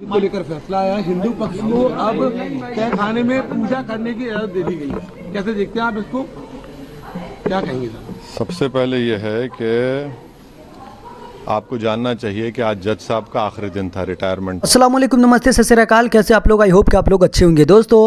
को लेकर फैसला आया। हिंदू पक्ष को अब तहखाने में पूजा करने की इजाजत दे दी गई है। कैसे देखते हैं आप इसको, क्या कहेंगे सर? सबसे पहले यह है कि आपको जानना चाहिए कि आज जज साहब का आखिरी दिन था रिटायरमेंट। अस्सलाम वालेकुम, नमस्ते, सत श्री अकाल। कैसे आप लोग? आई होप कि आप लोग अच्छे होंगे। दोस्तों,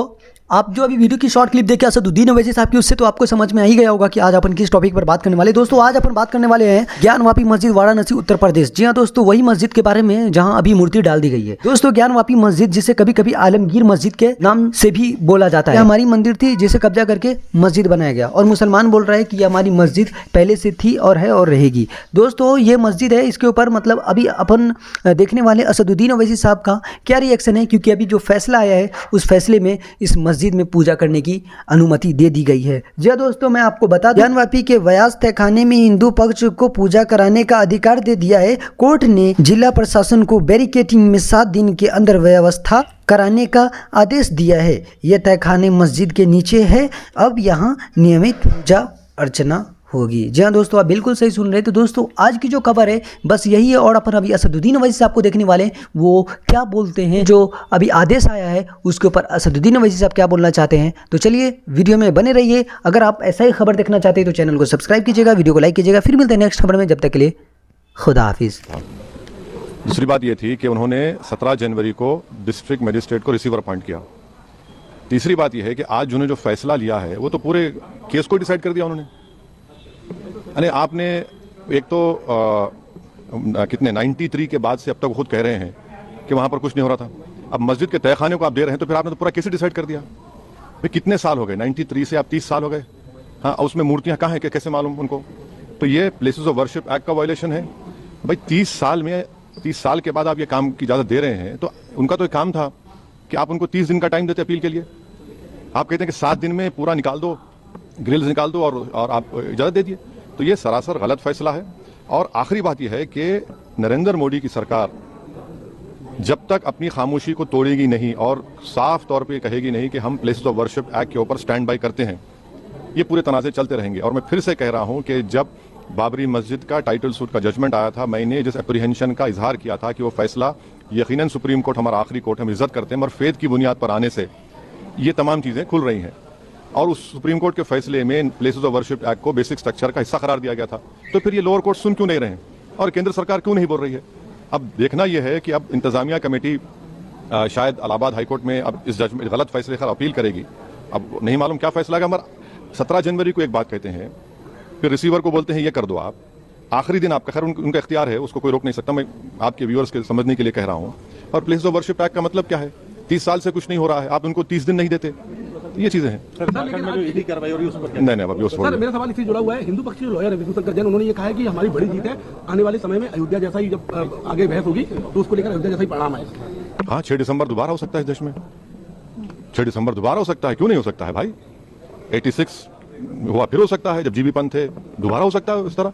आप जो अभी वीडियो की शॉर्ट क्लिप देखे असदुद्दीन ओवैसी साहब की, उससे तो आपको समझ में आ ही गया होगा कि आज अपन किस टॉपिक पर बात करने वाले। दोस्तों, आज अपन बात करने वाले हैं ज्ञानवापी मस्जिद, वाराणसी, उत्तर प्रदेश। जी हाँ दोस्तों, वही मस्जिद के बारे में जहां अभी मूर्ति डाल दी गई है। दोस्तों, ज्ञानवापी मस्जिद, जिसे कभी कभी आलमगीर मस्जिद के नाम से भी बोला जाता है, हमारी मंदिर थी जिसे कब्जा करके मस्जिद बनाया गया, और मुसलमान बोल रहे हैं कि हमारी मस्जिद पहले से थी और है और रहेगी। दोस्तों, ये मस्जिद है, इसके ऊपर मतलब अभी अपन देखने वाले असदुद्दीन ओवैसी साहब का क्या रिएक्शन है, क्योंकि अभी जो फैसला आया है उस फैसले में इस मस्जिद में पूजा करने की अनुमति दे दी गई है। जी दोस्तों, मैं आपको बता दूं, ज्ञानवापी के व्यास तहखाने में हिंदू पक्ष को पूजा कराने का अधिकार दे दिया है। कोर्ट ने जिला प्रशासन को बैरिकेडिंग में 7 दिन के अंदर व्यवस्था कराने का आदेश दिया है। यह तहखाने मस्जिद के नीचे है। अब यहाँ नियमित पूजा अर्चना होगी। जी हाँ दोस्तों, आप बिल्कुल सही सुन रहे हैं। तो दोस्तों, आज की जो खबर है बस यही है, और अपन अभी असदुद्दीन ओवैसी साहब को देखने वाले हैं वो क्या बोलते हैं। जो अभी आदेश आया है उसके ऊपर असदुद्दीन ओवैसी साहब क्या बोलना चाहते हैं। तो चलिए वीडियो में बने रहिए। अगर आप ऐसा ही खबर देखना चाहते हैं तो चैनल को सब्सक्राइब कीजिएगा, वीडियो को लाइक कीजिएगा। फिर मिलते हैं नेक्स्ट खबर में, जब तक के लिए खुदा हाफिज। दूसरी बात यह थी कि उन्होंने 17 जनवरी को डिस्ट्रिक्ट मजिस्ट्रेट को रिसीवर अपॉइंट किया। तीसरी बात यह है कि आज उन्होंने जो फैसला लिया है वो तो पूरे केस को डिसाइड कर दिया उन्होंने। अरे आपने एक तो कितने 93 के बाद से अब तक खुद कह रहे हैं कि वहां पर कुछ नहीं हो रहा था। अब मस्जिद के तहखाने को आप दे रहे हैं तो फिर आपने तो पूरा केस डिसाइड कर दिया। भाई कितने साल हो गए? 93 से आप 30 साल हो गए। हाँ, उसमें मूर्तियां कहाँ हैं, कैसे मालूम उनको? तो ये प्लेसेस ऑफ वर्शिप एक्ट का वायलेशन है। भाई 30 साल के बाद आप ये काम की इजाजत दे रहे हैं, तो उनका तो एक काम था कि आप उनको 30 दिन का टाइम देते अपील के लिए। आप कहते हैं कि 7 दिन में पूरा निकाल दो, ग्रिल्स निकाल दो और आप इजाजत दे दिए। तो ये सरासर गलत फैसला है। और आखिरी बात यह है कि नरेंद्र मोदी की सरकार जब तक अपनी खामोशी को तोड़ेगी नहीं और साफ तौर पे कहेगी नहीं कि हम प्लेसेस ऑफ वर्शिप एक्ट के ऊपर स्टैंड बाय करते हैं, ये पूरे तनाज़े चलते रहेंगे। और मैं फिर से कह रहा हूं कि जब बाबरी मस्जिद का टाइटल सूट का जजमेंट आया था, मैंने जिस एप्रीहेंशन का इजहार किया था कि वो फैसला यकीनन सुप्रीम कोर्ट हमारा आखिरी कोर्ट, हम इज्जत करते हैं, और फेथ की बुनियाद पर आने से ये तमाम चीज़ें खुल रही हैं। और उस सुप्रीम कोर्ट के फैसले में प्लेसेस ऑफ वर्शिप एक्ट को बेसिक स्ट्रक्चर का हिस्सा करार दिया गया था। तो फिर ये लोअर कोर्ट सुन क्यों नहीं रहे हैं और केंद्र सरकार क्यों नहीं बोल रही है? अब देखना यह है कि अब इंतजामिया कमेटी शायद इलाहाबाद हाईकोर्ट में अब इस जजमेंट गलत फैसले का अपील करेगी। अब नहीं मालूम क्या फैसला है। हमारा 17 जनवरी को एक बात कहते हैं, फिर रिसीवर को बोलते हैं ये कर दो आप। आखिरी दिन आपका, खैर उनका इख्तियार है, उसको कोई रोक नहीं सकता। मैं आपके व्यूअर्स के समझने के लिए कह रहा हूँ। और प्लेसेस ऑफ वर्शिप एक्ट का मतलब क्या है? 30 साल से कुछ नहीं हो रहा है, आप उनको 30 दिन नहीं देते। ये चीजें हैं। नहीं, अभी सर, मेरा सवाल इससे जुड़ा हुआ है। हिंदू पक्षी लॉयर विष्णु शंकर जैन, उन्होंने ये कहा है कि हमारी बड़ी जीत है, आने वाले समय में अयोध्या जैसा ही जब आगे बहस होगी तो उसको लेकर अयोध्या जैसा ही परिणाम है। हाँ, 6 दिसंबर दोबारा हो सकता है इस देश में। 6 दिसंबर दोबारा हो सकता है, क्यों नहीं हो सकता है भाई? 86 हुआ, फिर हो सकता है जब जीबी पंथ थे, दोबारा हो सकता है इस तरह।